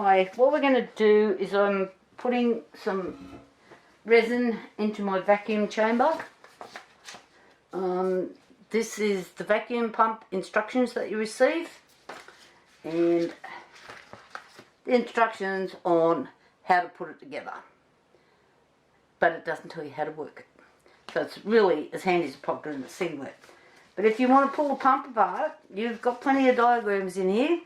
Hi, what we're going to do is I'm putting some resin into my vacuum chamber. This is the vacuum pump instructions that you receive, and the instructions on how to put it together, but it doesn't tell you how to work it. So it's really as handy as a pop doing the singlet. But if you want to pull the pump apart, you've got plenty of diagrams in here.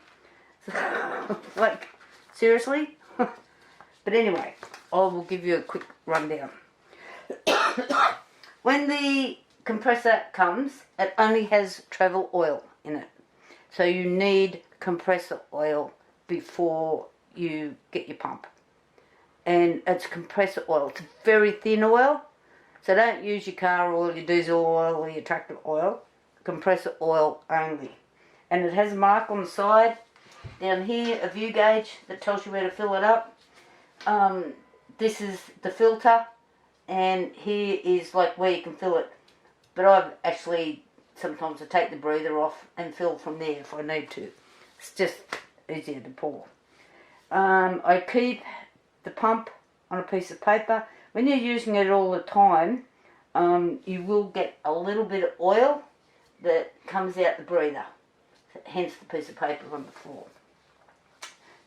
Like, seriously? But anyway, I will give you a quick rundown. When the compressor comes, it only has travel oil in it. So you need compressor oil before you get your pump. And it's compressor oil. It's very thin oil. So don't use your car oil, your diesel oil, or your tractor oil. Compressor oil only. And it has a mark on the side down here, a view gauge that tells you where to fill it up. This is the filter, and here is like where you can fill it. But I've actually, sometimes I take the breather off and fill from there if I need to. It's just easier to pour. I keep the pump on a piece of paper. When you're using it all the time, you will get a little bit of oil that comes out the breather, hence the piece of paper on the floor.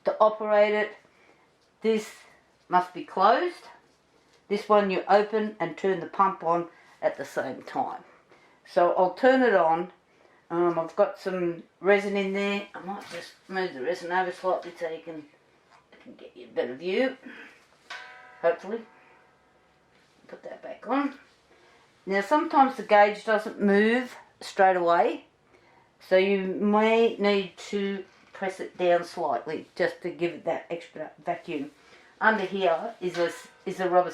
To operate it, this must be closed. This one you open and turn the pump on at the same time. So I'll turn it on. I've got some resin in there. I might just move the resin over slightly so you can get you a better view. Hopefully. Put that back on. Now sometimes the gauge doesn't move straight away, so you may need to press it down slightly just to give it that extra vacuum. Under here is a rubber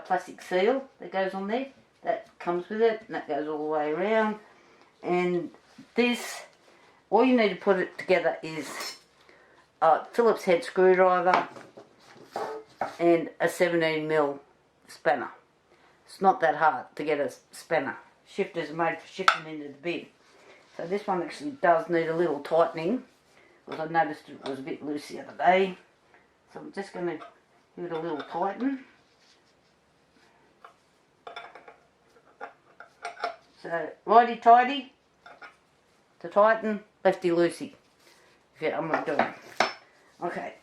plastic seal that goes on there. That comes with it, and that goes all the way around. And this, all you need to put it together is a Phillips head screwdriver and a 17mm spanner. It's not that hard to get a spanner. Shifters are made for shifting into the bin. So this one actually does need a little tightening, because I noticed it was a bit loose the other day. So I'm just going to give it a little tighten. So righty tighty to tighten, lefty loosey. Yeah, I'm not doing. Okay,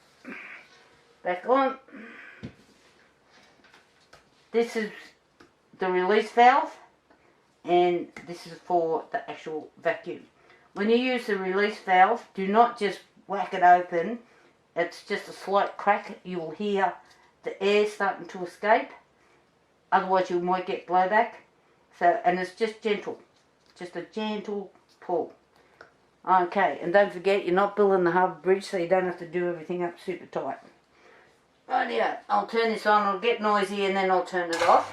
back on. This is the release valve, and this is for the actual vacuum. When you use the release valve, do not just whack it open. It's just a slight crack. You will hear the air starting to escape. Otherwise you might get blowback. So, and it's just gentle. Just a gentle pull. Okay, and don't forget you're not building the Harbour Bridge, so you don't have to do everything up super tight. Rightio, I'll turn this on, it'll get noisy, and then I'll turn it off.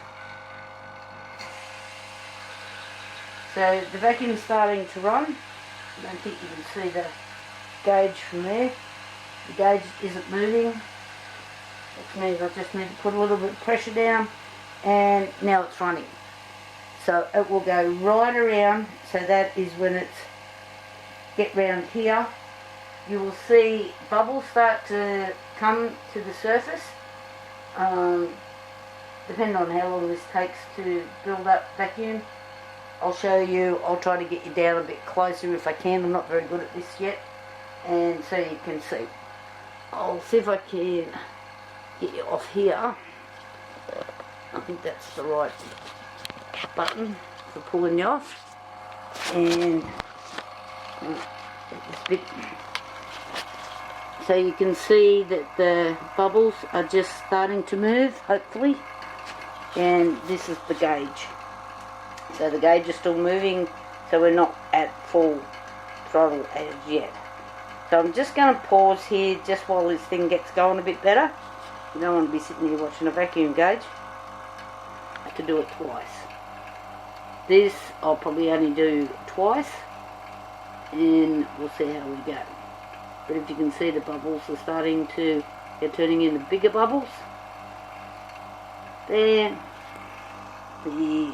So the vacuum's starting to run. I don't think you can see the gauge from there. The gauge isn't moving, which means I just need to put a little bit of pressure down, and now it's running. So it will go right around, so that is when it's get round here. You will see bubbles start to come to the surface, depending on how long this takes to build up vacuum. I'll show you, I'll try to get you down a bit closer if I can. I'm not very good at this yet, and so you can see. I'll see if I can get you off here. I think that's the right button for pulling you off. And this bit. So you can see that the bubbles are just starting to move, hopefully. And this is the gauge. So the gauge is still moving, so we're not at full throttle as yet. So I'm just going to pause here just while this thing gets going a bit better. You don't want to be sitting here watching a vacuum gauge. I have to do it twice. This I'll probably only do twice, and we'll see how we go. But if you can see, the bubbles are starting to, they're turning into bigger bubbles. There. The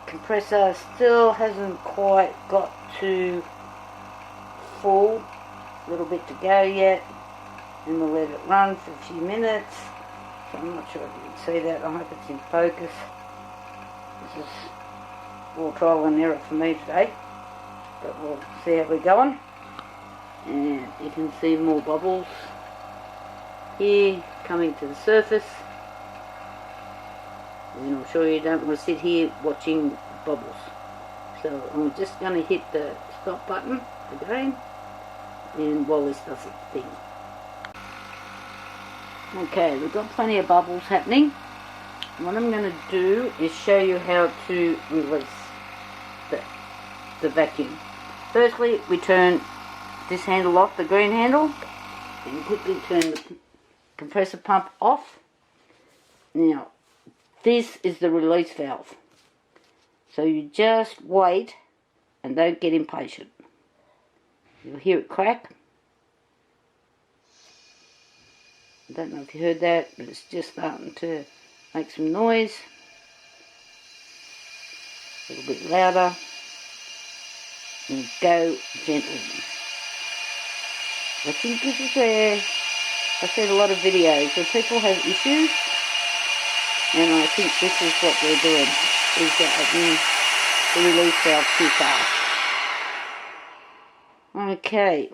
compressor still hasn't quite got to full. A little bit to go yet. and we'll let it run for a few minutes. So I'm not sure if you can see that. I hope it's in focus. This is all trial and error for me today, but we'll see how we're going. And you can see more bubbles here coming to the surface. And I'm sure you don't want to sit here watching bubbles. So I'm just going to hit the stop button again, and while this does its thing. Okay, we've got plenty of bubbles happening. What I'm going to do is show you how to release the vacuum. Firstly, we turn this handle off, the green handle, and quickly turn the compressor pump off. Now, this is the release valve. So you just wait and don't get impatient. You'll hear it crack. I don't know if you heard that, but it's just starting to make some noise. A little bit louder. And go gently. I think this is where I've seen a lot of videos where people have issues, and I think this is what they're doing, is opening the release valve too fast. Okay.